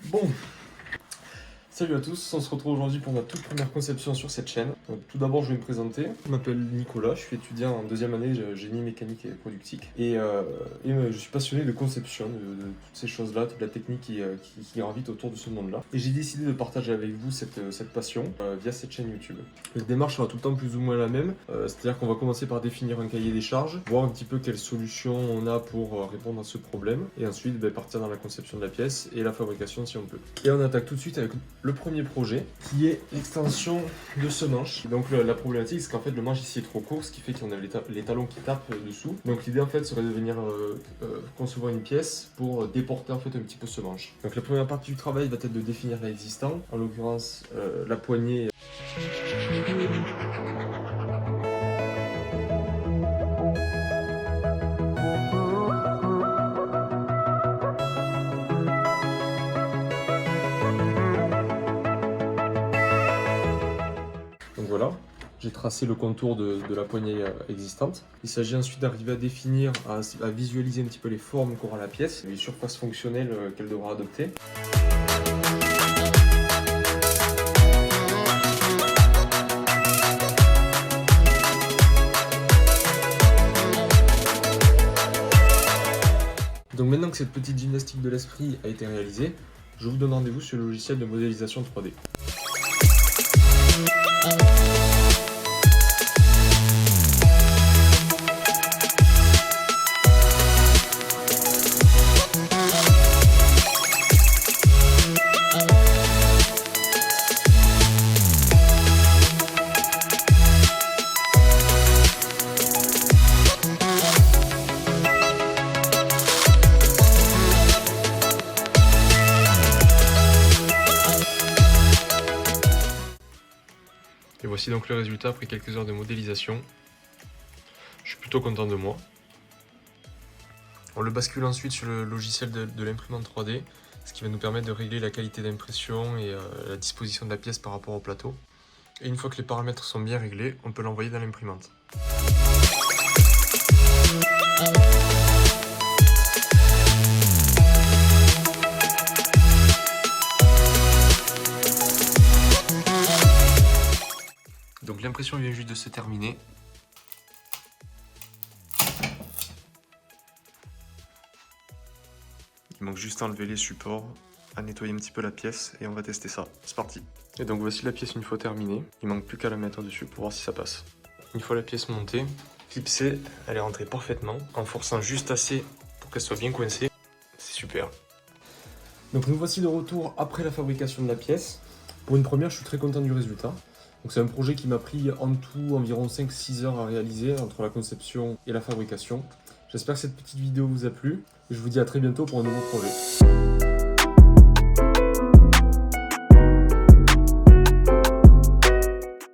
Bon, salut à tous, on se retrouve aujourd'hui pour ma toute première conception sur cette chaîne. Donc, tout d'abord, je vais me présenter. Je m'appelle Nicolas, je suis étudiant en deuxième année génie mécanique et productique. Je suis passionné de conception, de toutes ces choses-là, toute la technique qui gravite autour de ce monde-là. Et j'ai décidé de partager avec vous cette passion via cette chaîne YouTube. La démarche sera tout le temps plus ou moins la même, c'est-à-dire qu'on va commencer par définir un cahier des charges, voir un petit peu quelles solutions on a pour répondre à ce problème, et ensuite partir dans la conception de la pièce et la fabrication si on peut. Et on attaque tout de suite avec le premier projet qui est l'extension de ce manche. Donc la problématique c'est qu'en fait le manche ici est trop court, ce qui fait qu'on a les talons qui tapent dessous. Donc l'idée en fait serait de venir concevoir une pièce pour déporter en fait un petit peu ce manche. Donc la première partie du travail va être de définir l'existant, en l'occurrence la poignée. Donc voilà, j'ai tracé le contour de la poignée existante. Il s'agit ensuite d'arriver à définir, à visualiser un petit peu les formes qu'aura la pièce, les surfaces fonctionnelles qu'elle devra adopter. Donc maintenant que cette petite gymnastique de l'esprit a été réalisée, je vous donne rendez-vous sur le logiciel de modélisation 3D. Et voici donc le résultat après quelques heures de modélisation. Je suis plutôt content de moi. On le bascule ensuite sur le logiciel de l'imprimante 3D, ce qui va nous permettre de régler la qualité d'impression et la disposition de la pièce par rapport au plateau. Et une fois que les paramètres sont bien réglés, on peut l'envoyer dans l'imprimante. Donc l'impression vient juste de se terminer. Il manque juste à enlever les supports, à nettoyer un petit peu la pièce et on va tester ça. C'est parti. Et donc voici la pièce une fois terminée. Il manque plus qu'à la mettre dessus pour voir si ça passe. Une fois la pièce montée, clipsée, elle est rentrée parfaitement en forçant juste assez pour qu'elle soit bien coincée. C'est super. Donc nous voici de retour après la fabrication de la pièce. Pour une première, je suis très content du résultat. Donc c'est un projet qui m'a pris en tout environ 5-6 heures à réaliser entre la conception et la fabrication. J'espère que cette petite vidéo vous a plu et je vous dis à très bientôt pour un nouveau projet.